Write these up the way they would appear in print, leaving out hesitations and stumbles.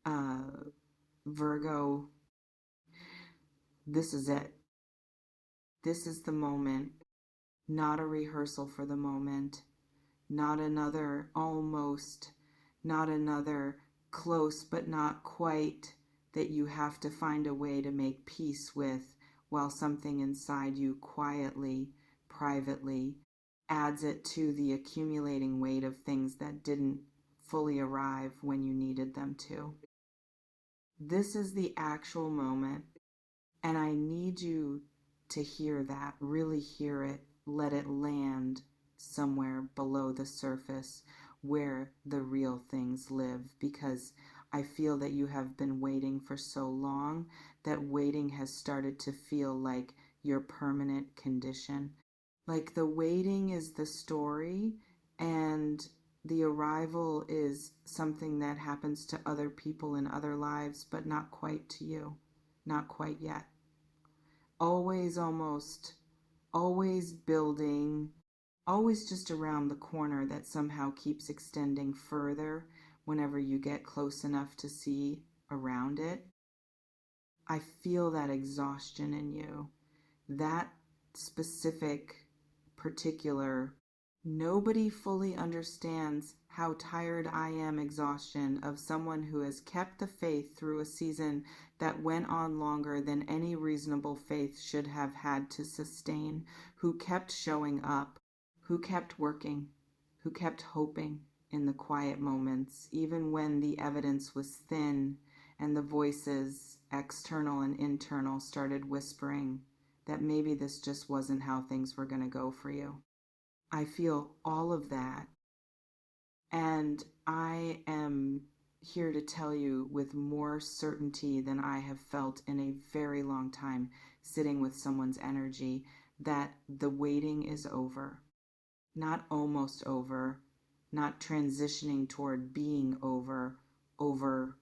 Uh, Virgo, this is it. This is the moment, not a rehearsal for the moment, not another almost, not another close but not quite that you have to find a way to make peace with while something inside you quietly, privately, adds it to the accumulating weight of things that didn't fully arrive when you needed them to. This is the actual moment, and I need you to hear that, really hear it, let it land somewhere below the surface where the real things live, because I feel that you have been waiting for so long that waiting has started to feel like your permanent condition. Like the waiting is the story, and the arrival is something that happens to other people in other lives, but not quite to you, not quite yet. Always almost, always building, always just around the corner that somehow keeps extending further whenever you get close enough to see around it. I feel that exhaustion in you. That specific, particular, nobody fully understands how tired I am exhaustion of someone who has kept the faith through a season that went on longer than any reasonable faith should have had to sustain, who kept showing up, who kept working, who kept hoping in the quiet moments, even when the evidence was thin and the voices, external and internal, started whispering that maybe this just wasn't how things were going to go for you. I feel all of that. And I am here to tell you with more certainty than I have felt in a very long time sitting with someone's energy that the waiting is over. Not almost over, not transitioning toward being over, over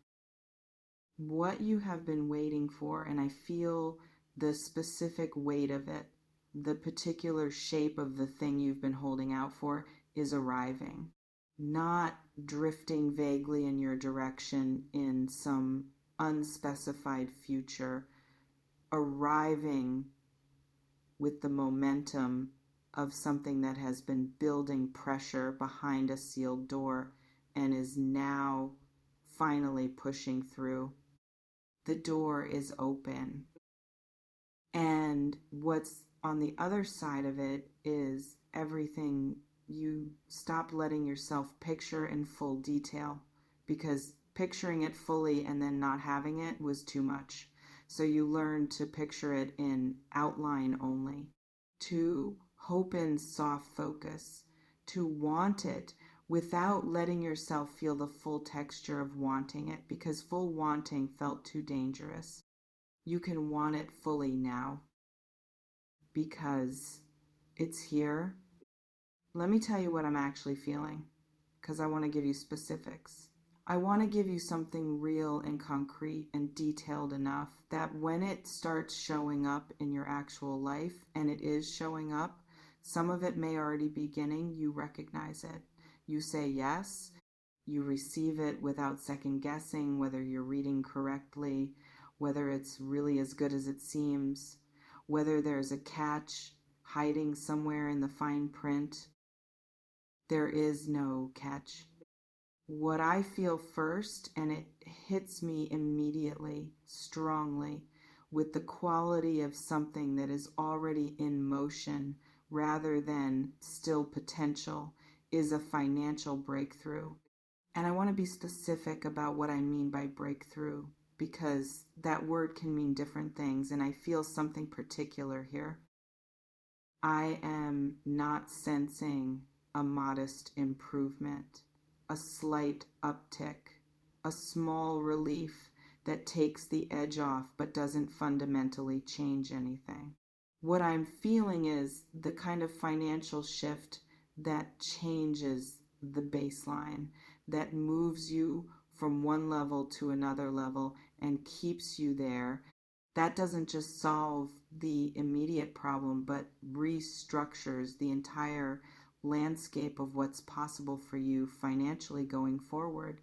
what you have been waiting for, and I feel the specific weight of it, the particular shape of the thing you've been holding out for is arriving, not drifting vaguely in your direction in some unspecified future, arriving with the momentum of something that has been building pressure behind a sealed door and is now finally pushing through. The door is open. And what's on the other side of it is everything you stop letting yourself picture in full detail, because picturing it fully and then not having it was too much. So you learn to picture it in outline only, to hope in soft focus, to want it without letting yourself feel the full texture of wanting it, because full wanting felt too dangerous. You can want it fully now because it's here. Let me tell you what I'm actually feeling, because I want to give you specifics. I want to give you something real and concrete and detailed enough that when it starts showing up in your actual life, and it is showing up, some of it may already be beginning, you recognize it. You say yes, you receive it without second guessing whether you're reading correctly, whether it's really as good as it seems, whether there's a catch hiding somewhere in the fine print. There is no catch. What I feel first, and it hits me immediately, strongly, with the quality of something that is already in motion rather than still potential, is a financial breakthrough. And I want to be specific about what I mean by breakthrough, because that word can mean different things, and I feel something particular here. I am not sensing a modest improvement, a slight uptick, a small relief that takes the edge off but doesn't fundamentally change anything. What I'm feeling is the kind of financial shift that changes the baseline, that moves you from one level to another level and keeps you there. That doesn't just solve the immediate problem, but restructures the entire landscape of what's possible for you financially going forward.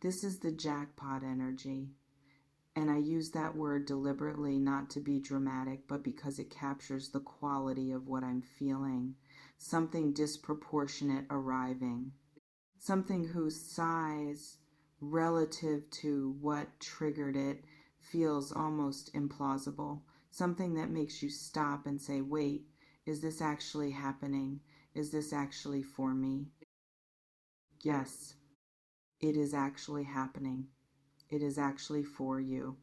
This is the jackpot energy. And I use that word deliberately, not to be dramatic, but because it captures the quality of what I'm feeling. Something disproportionate arriving. Something whose size, relative to what triggered it, feels almost implausible. Something that makes you stop and say, wait, is this actually happening? Is this actually for me? Yes, it is actually happening. It is actually for you.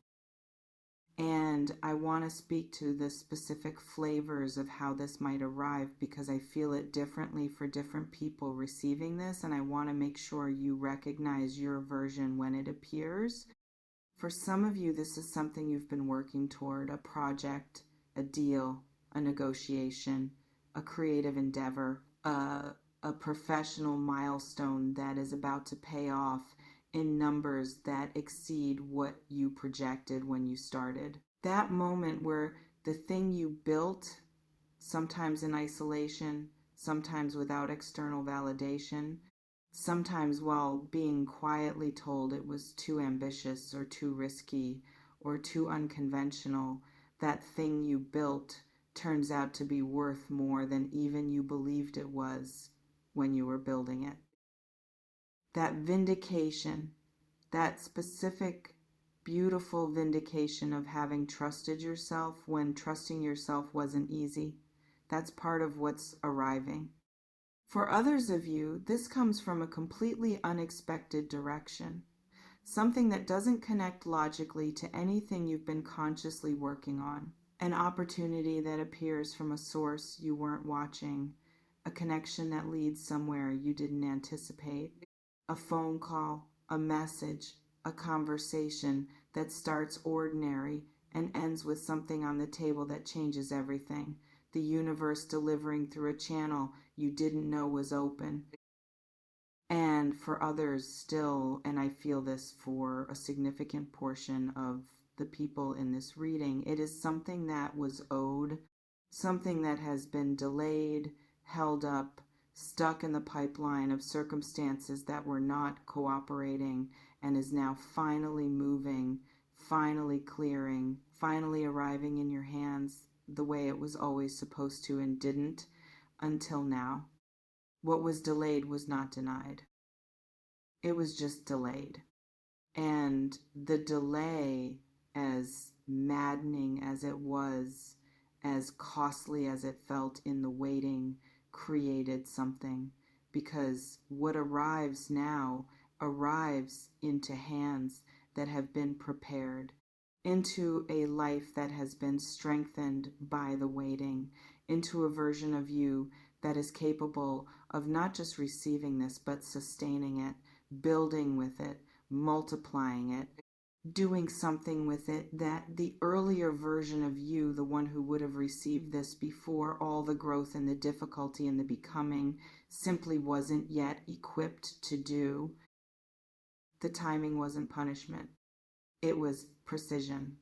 And I want to speak to the specific flavors of how this might arrive because I feel it differently for different people receiving this, and I want to make sure you recognize your version when it appears. For some of you, this is something you've been working toward, a project, a deal, a negotiation, a creative endeavor, a professional milestone that is about to pay off in numbers that exceed what you projected when you started. That moment where the thing you built, sometimes in isolation, sometimes without external validation, sometimes while being quietly told it was too ambitious or too risky or too unconventional, that thing you built turns out to be worth more than even you believed it was when you were building it. That vindication, that specific, beautiful vindication of having trusted yourself when trusting yourself wasn't easy, that's part of what's arriving. For others of you, this comes from a completely unexpected direction, something that doesn't connect logically to anything you've been consciously working on, an opportunity that appears from a source you weren't watching, a connection that leads somewhere you didn't anticipate, a phone call, a message, a conversation that starts ordinary and ends with something on the table that changes everything. The universe delivering through a channel you didn't know was open. And for others still, and I feel this for a significant portion of the people in this reading, it is something that was owed, something that has been delayed, held up, stuck in the pipeline of circumstances that were not cooperating and is now finally moving, finally clearing, finally arriving in your hands the way it was always supposed to and didn't until now. What was delayed was not denied. It was just delayed. And the delay, as maddening as it was, as costly as it felt in the waiting, created something. Because what arrives now arrives into hands that have been prepared, into a life that has been strengthened by the waiting, into a version of you that is capable of not just receiving this, but sustaining it, building with it, multiplying it, doing something with it that the earlier version of you, the one who would have received this before all the growth and the difficulty and the becoming, simply wasn't yet equipped to do. The timing wasn't punishment. It was precision.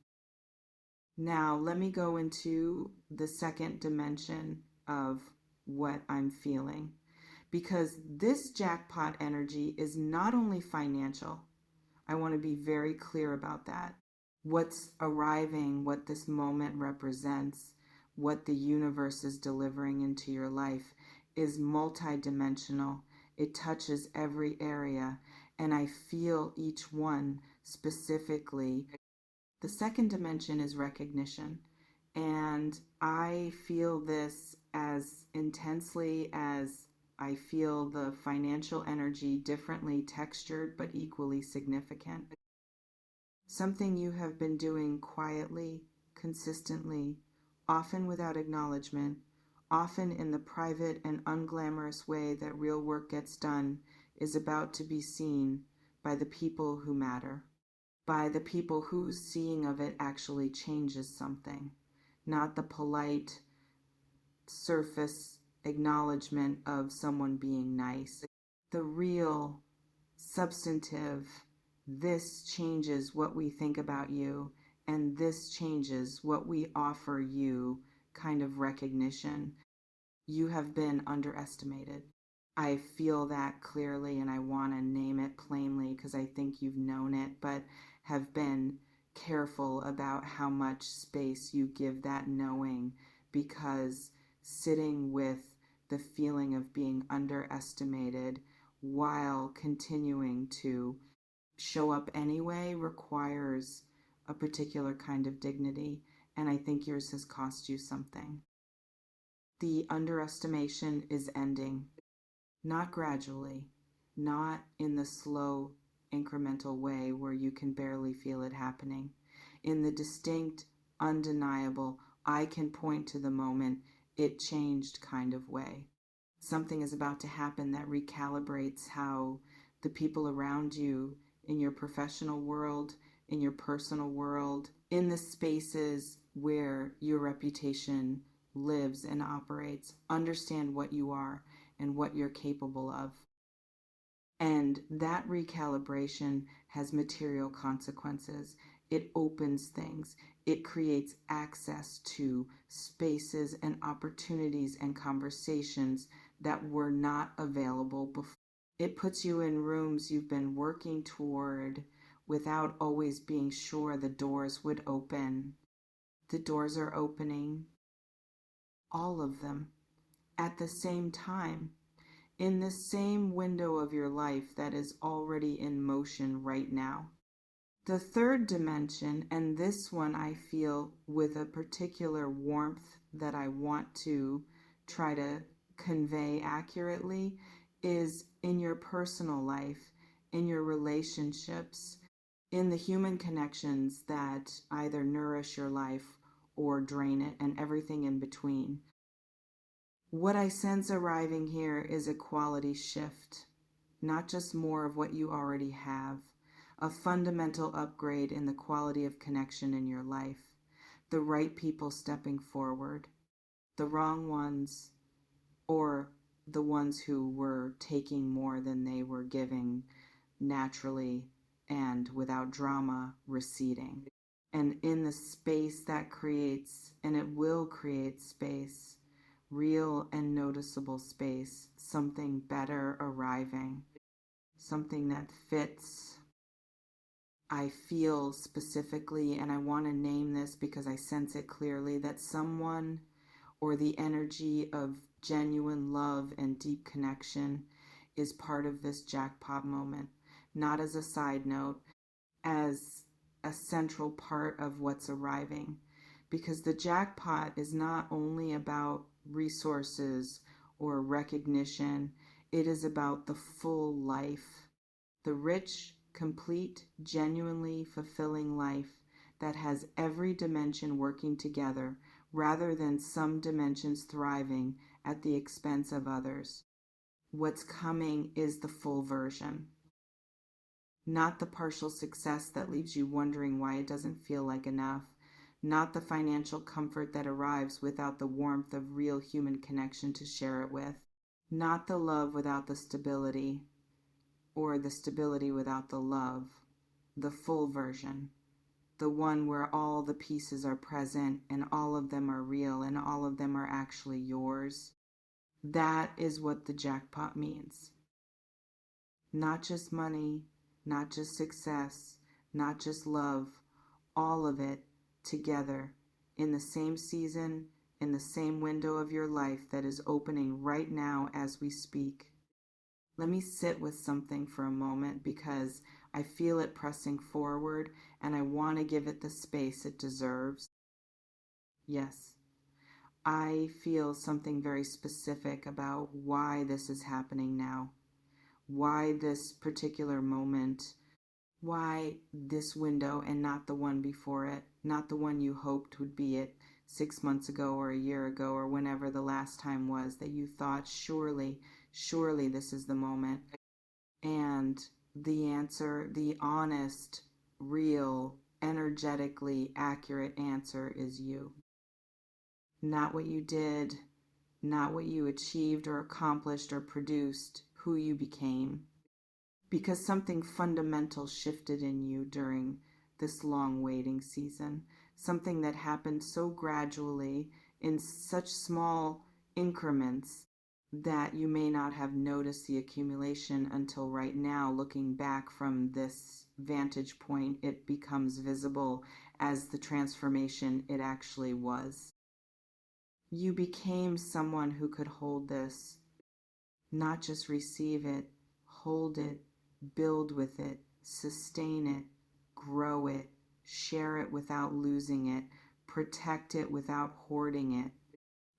Now, let me go into the second dimension of what I'm feeling, because this jackpot energy is not only financial. I want to be very clear about that. What's arriving, what this moment represents, what the universe is delivering into your life is multidimensional. It touches every area, and I feel each one specifically. The second dimension is recognition, and I feel this as intensely as I feel the financial energy, differently textured but equally significant. Something you have been doing quietly, consistently, often without acknowledgement, often in the private and unglamorous way that real work gets done, is about to be seen by the people who matter, by the people whose seeing of it actually changes something, not the polite surface acknowledgement of someone being nice. The real, substantive, this changes what we think about you, and this changes what we offer you kind of recognition. You have been underestimated. I feel that clearly and I want to name it plainly because I think you've known it, but have been careful about how much space you give that knowing, because sitting with the feeling of being underestimated while continuing to show up anyway requires a particular kind of dignity, and I think yours has cost you something. The underestimation is ending. Not gradually, not in the slow, incremental way where you can barely feel it happening. In the distinct, undeniable, I can point to the moment it changed kind of way. Something is about to happen that recalibrates how the people around you in your professional world, in your personal world, in the spaces where your reputation lives and operates, understand what you are and what you're capable of. And that recalibration has material consequences. It opens things. It creates access to spaces and opportunities and conversations that were not available before. It puts you in rooms you've been working toward without always being sure the doors would open. The doors are opening, all of them, at the same time, in the same window of your life that is already in motion right now. The third dimension, and this one I feel with a particular warmth that I want to try to convey accurately, is in your personal life, in your relationships, in the human connections that either nourish your life or drain it, and everything in between. What I sense arriving here is a quality shift, not just more of what you already have, a fundamental upgrade in the quality of connection in your life, the right people stepping forward, the wrong ones, or the ones who were taking more than they were giving naturally and without drama receding. And in the space that creates, and it will create space, real and noticeable space, something better arriving, something that fits. I feel specifically, and I want to name this because I sense it clearly, that someone or the energy of genuine love and deep connection is part of this jackpot moment, not as a side note, as a central part of what's arriving. Because the jackpot is not only about resources or recognition, it is about the full life, the rich, complete, genuinely fulfilling life that has every dimension working together rather than some dimensions thriving at the expense of others. What's coming is the full version, not the partial success that leaves you wondering why it doesn't feel like enough, not the financial comfort that arrives without the warmth of real human connection to share it with, not the love without the stability, or the stability without the love, the full version, the one where all the pieces are present and all of them are real and all of them are actually yours. That is what the jackpot means. Not just money, not just success, not just love, all of it together in the same season, in the same window of your life that is opening right now as we speak. Let me sit with something for a moment because I feel it pressing forward and I want to give it the space it deserves. Yes, I feel something very specific about why this is happening now, why this particular moment, why this window and not the one before it, not the one you hoped would be it 6 months ago or a year ago or whenever the last time was that you thought, surely this is the moment. And the answer, the honest, real, energetically accurate answer is you. Not what you did, not what you achieved or accomplished or produced, who you became. Because something fundamental shifted in you during this long waiting season, something that happened so gradually in such small increments that you may not have noticed the accumulation until right now. Looking back from this vantage point, it becomes visible as the transformation it actually was. You became someone who could hold this, not just receive it, hold it, build with it, sustain it, grow it, share it without losing it, protect it without hoarding it.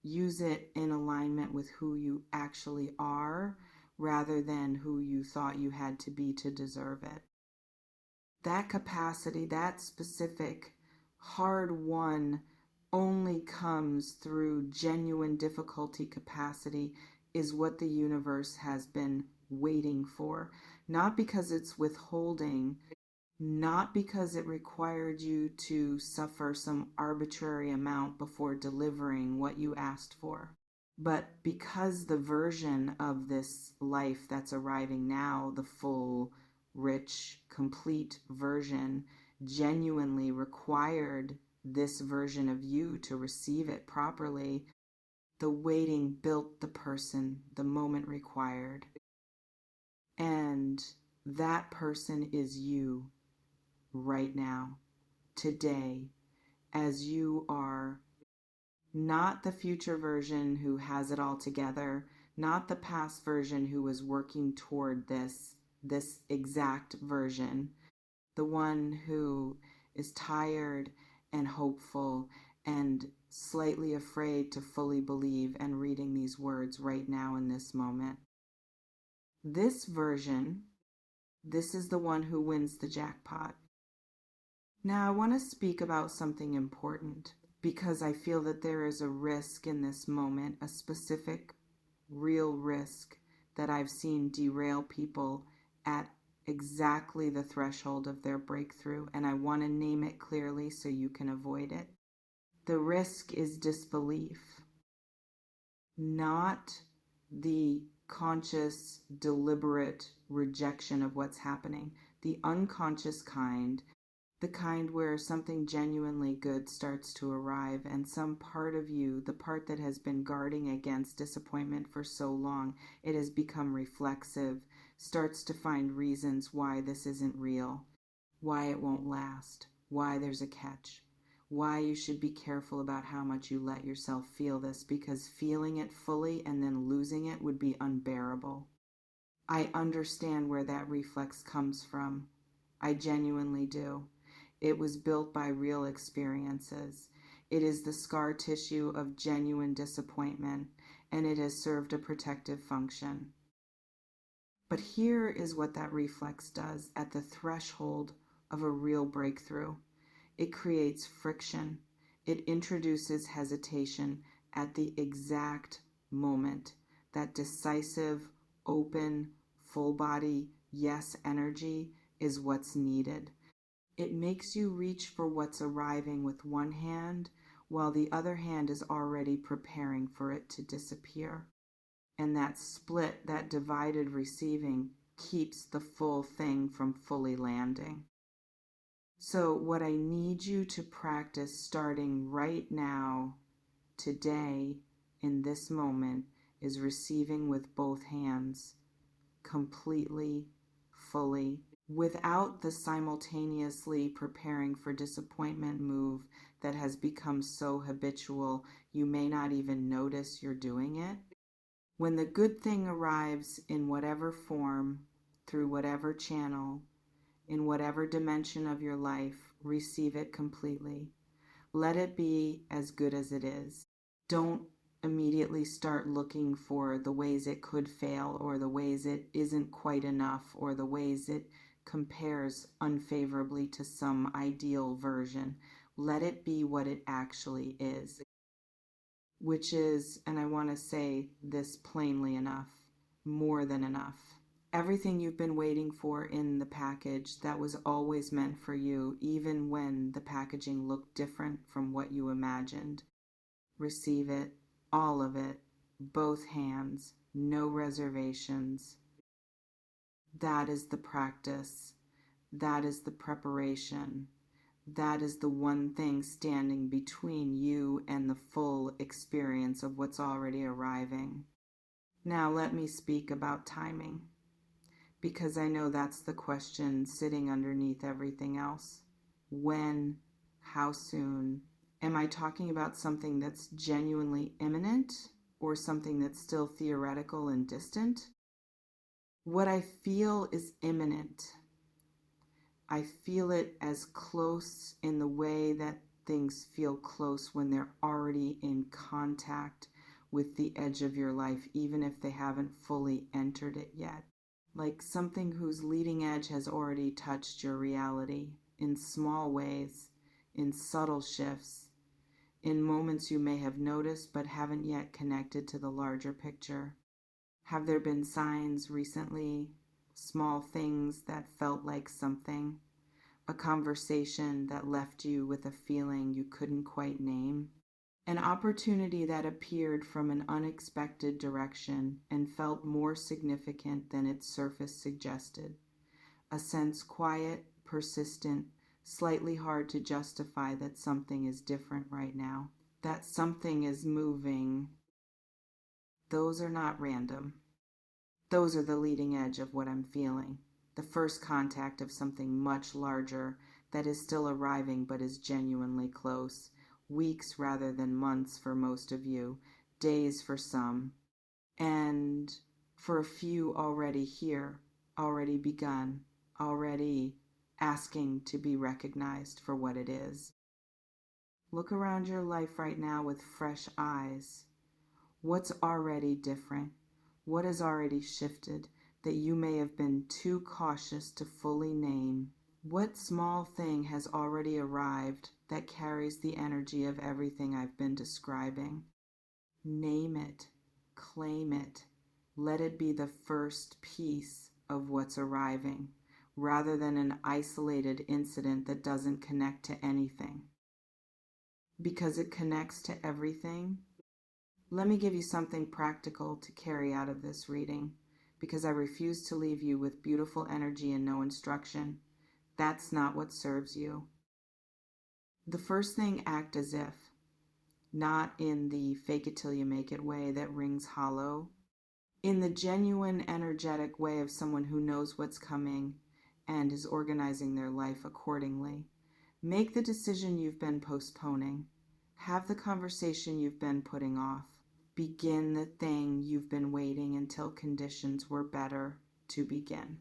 Use it in alignment with who you actually are rather than who you thought you had to be to deserve it. That capacity, that specific hard won, only comes through genuine difficulty capacity, is what the universe has been waiting for. Not because it's withholding, not because it required you to suffer some arbitrary amount before delivering what you asked for, but because the version of this life that's arriving now, the full, rich, complete version, genuinely required this version of you to receive it properly. The waiting built the person the moment required. And that person is you right now, today, as you are. Not the future version who has it all together, not the past version who was working toward this exact version, the one who is tired and hopeful and slightly afraid to fully believe and reading these words right now in this moment. This version, this is the one who wins the jackpot. Now I want to speak about something important, because I feel that there is a risk in this moment, a specific, real risk that I've seen derail people at exactly the threshold of their breakthrough, and I want to name it clearly so you can avoid it. The risk is disbelief, not the conscious, deliberate rejection of what's happening, the unconscious kind, the kind where something genuinely good starts to arrive and some part of you, the part that has been guarding against disappointment for so long, it has become reflexive, starts to find reasons why this isn't real, why it won't last, why there's a catch, why you should be careful about how much you let yourself feel this, because feeling it fully and then losing it would be unbearable. I understand where that reflex comes from. I genuinely do. It was built by real experiences. It is the scar tissue of genuine disappointment, and it has served a protective function. But here is what that reflex does at the threshold of a real breakthrough. It creates friction. It introduces hesitation at the exact moment. That decisive, open, full body yes energy is what's needed. It makes you reach for what's arriving with one hand, while the other hand is already preparing for it to disappear. And that split, that divided receiving, keeps the full thing from fully landing. So what I need you to practice starting right now, today, in this moment, is receiving with both hands, completely, fully, without the simultaneously preparing for disappointment move that has become so habitual you may not even notice you're doing it. When the good thing arrives in whatever form, through whatever channel, in whatever dimension of your life, receive it completely. Let it be as good as it is. Don't immediately start looking for the ways it could fail, or the ways it isn't quite enough, or the ways it compares unfavorably to some ideal version. Let it be what it actually is, which is, and I want to say this plainly enough, more than enough. Everything you've been waiting for in the package that was always meant for you, even when the packaging looked different from what you imagined. Receive it, all of it, both hands, no reservations. That is the practice. That is the preparation. That is the one thing standing between you and the full experience of what's already arriving. Now let me speak about timing, because I know that's the question sitting underneath everything else. When? How soon? Am I talking about something that's genuinely imminent or something that's still theoretical and distant? What I feel is imminent. I feel it as close in the way that things feel close when they're already in contact with the edge of your life, even if they haven't fully entered it yet. Like something whose leading edge has already touched your reality in small ways, in subtle shifts, in moments you may have noticed but haven't yet connected to the larger picture. Have there been signs recently, small things that felt like something, a conversation that left you with a feeling you couldn't quite name, an opportunity that appeared from an unexpected direction and felt more significant than its surface suggested, a sense quiet, persistent, slightly hard to justify that something is different right now, that something is moving. Those are not random. Those are the leading edge of what I'm feeling, the first contact of something much larger that is still arriving but is genuinely close, weeks rather than months for most of you, days for some, and for a few already here, already begun, already asking to be recognized for what it is. Look around your life right now with fresh eyes. What's already different? What has already shifted that you may have been too cautious to fully name? What small thing has already arrived that carries the energy of everything I've been describing? Name it, claim it, let it be the first piece of what's arriving, rather than an isolated incident that doesn't connect to anything. Because it connects to everything, let me give you something practical to carry out of this reading, because I refuse to leave you with beautiful energy and no instruction. That's not what serves you. The first thing, act as if, not in the fake it till you make it way that rings hollow, in the genuine, energetic way of someone who knows what's coming and is organizing their life accordingly. Make the decision you've been postponing. Have the conversation you've been putting off. Begin the thing you've been waiting until conditions were better to begin.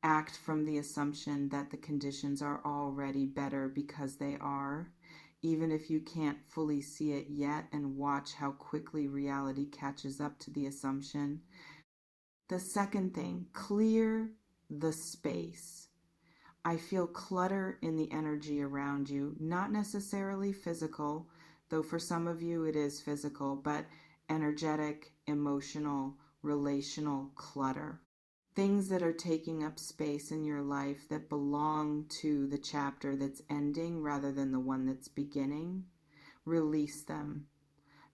Act from the assumption that the conditions are already better because they are, even if you can't fully see it yet, and watch how quickly reality catches up to the assumption. The second thing, clear the space. I feel clutter in the energy around you, not necessarily physical, though for some of you it is physical, but energetic, emotional, relational clutter. Things that are taking up space in your life that belong to the chapter that's ending rather than the one that's beginning. Release them,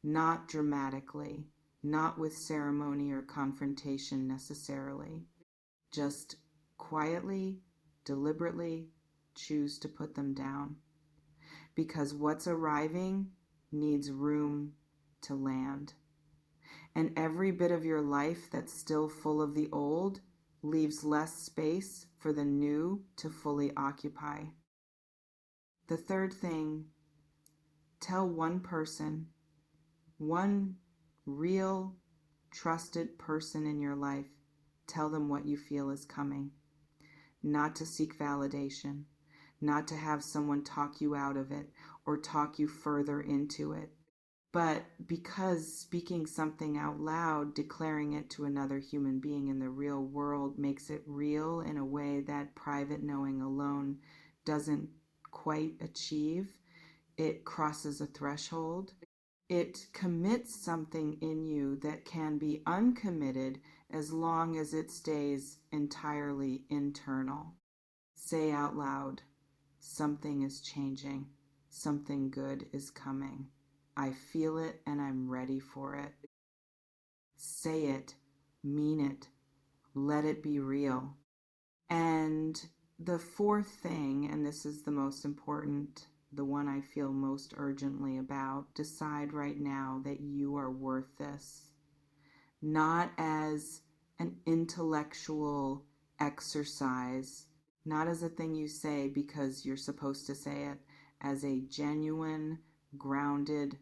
not dramatically, not with ceremony or confrontation necessarily. Just quietly, deliberately choose to put them down. Because what's arriving needs room to land. And every bit of your life that's still full of the old leaves less space for the new to fully occupy. The third thing, tell one person, one real, trusted person in your life, tell them what you feel is coming. Not to seek validation, not to have someone talk you out of it or talk you further into it, but because speaking something out loud, declaring it to another human being in the real world, makes it real in a way that private knowing alone doesn't quite achieve. It crosses a threshold. It commits something in you that can be uncommitted as long as it stays entirely internal. Say out loud, something is changing, something good is coming. I feel it and I'm ready for it. Say it, mean it, let it be real. And the fourth thing, and this is the most important, the one I feel most urgently about, decide right now that you are worth this. not as an intellectual exercise, not as a thing you say because you're supposed to say it, as a genuine, grounded,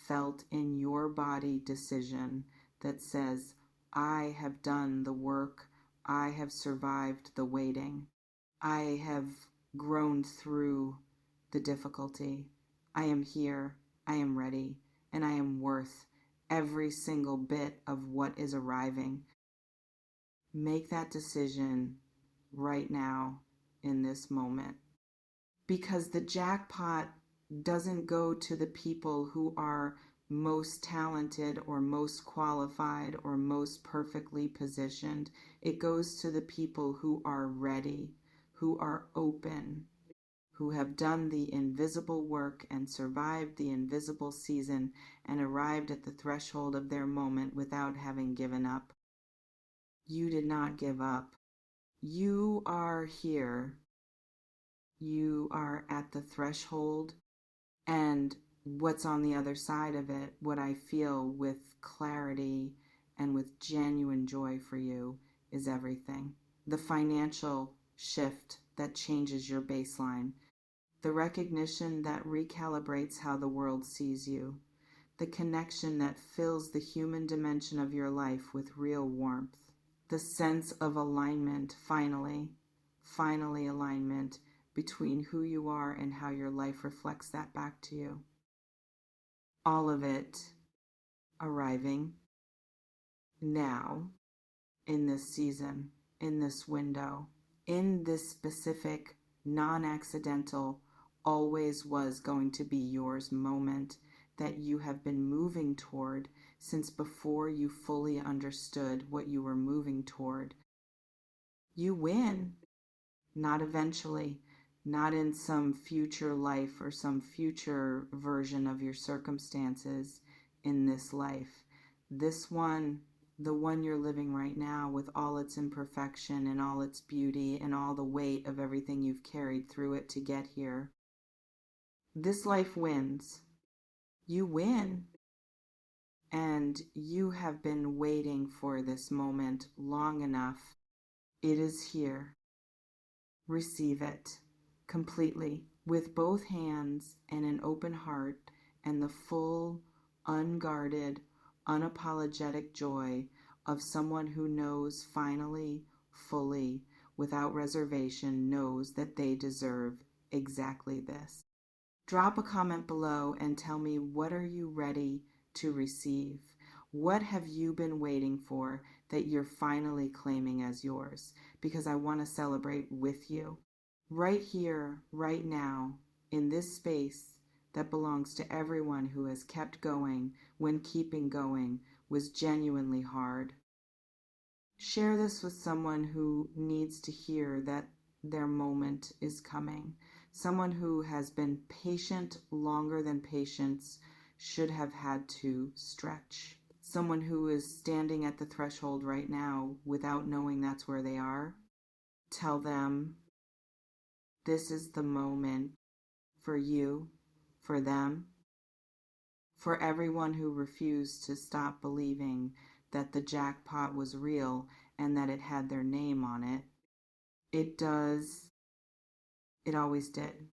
felt in your body decision that says, I have done the work, I have survived the waiting, I have grown through the difficulty, I am here, I am ready, and I am worth every single bit of what is arriving. Make that decision right now in this moment. Because the jackpot doesn't go to the people who are most talented or most qualified or most perfectly positioned. It goes to the people who are ready, who are open, who have done the invisible work and survived the invisible season and arrived at the threshold of their moment without having given up. You did not give up. You are here. You are at the threshold, and what's on the other side of it, what I feel with clarity and with genuine joy for you, is everything. The financial shift that changes your baseline, the recognition that recalibrates how the world sees you, the connection that fills the human dimension of your life with real warmth, the sense of alignment, finally alignment between who you are and how your life reflects that back to you. All of it arriving now, in this season, in this window, in this specific, non-accidental, always was going to be yours moment that you have been moving toward since before you fully understood what you were moving toward. You win, not eventually, not in some future life or some future version of your circumstances in this life. This one, the one you're living right now, with all its imperfection and all its beauty and all the weight of everything you've carried through it to get here. This life wins. You win. And you have been waiting for this moment long enough. It is here. Receive it completely with both hands and an open heart and the full, unguarded, unapologetic joy of someone who knows finally, fully, without reservation, knows that they deserve exactly this. Drop a comment below and tell me, what are you ready to receive? What have you been waiting for that you're finally claiming as yours? Because I want to celebrate with you. Right here, right now, in this space that belongs to everyone who has kept going when keeping going was genuinely hard. Share this with someone who needs to hear that their moment is coming. Someone who has been patient longer than patience should have had to stretch. Someone who is standing at the threshold right now without knowing that's where they are. Tell them this is the moment for you, for them, for everyone who refused to stop believing that the jackpot was real and that it had their name on it. It does. It always did.